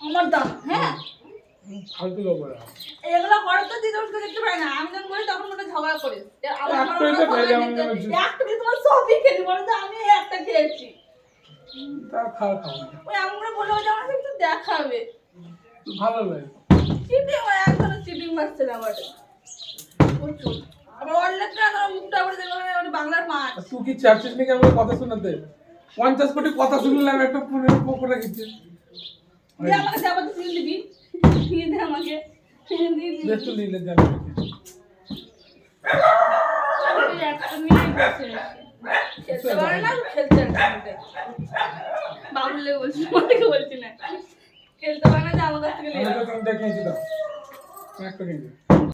আমার দাম হ্যাঁ ফালতু লোক এগুলো করে তো দিদুনকে দেখতে পাই না আমি যখন বলি তখন মনে ঝগড়া করে একটা তোমার সবই খেলি বলে তো আমি একটা খেয়েছি তা খাওয়া ওই আমরা বললো যে আমার একটু দেখাবে ভালো লাগে চিটিং ওই একদম চিটিং মারছে না আমাদের প্রচুর আবার অনেক টাকা মুখটা করে দেখলাম বাংলার মাছ তুই কি চাচ্ছিস নাকি আমার কথা শোনাতে 50 কোটি কথা শুনলাম একটা পুনের পকর রেখেছিস দিয়ে আমাকে যাবো তো ফিল দিবি ফিল দে আমাকে ফিল দিয়ে দিবি বেশ তো নিলে জানি একটা নিয়ে বসে খেলতে পারে না খেলতে বাবুলে বলছি মাকে বলছি না খেলতে পারে না যে আমার কাছ থেকে নিয়ে আমি তো দেখেছি দাও একটা কিনবে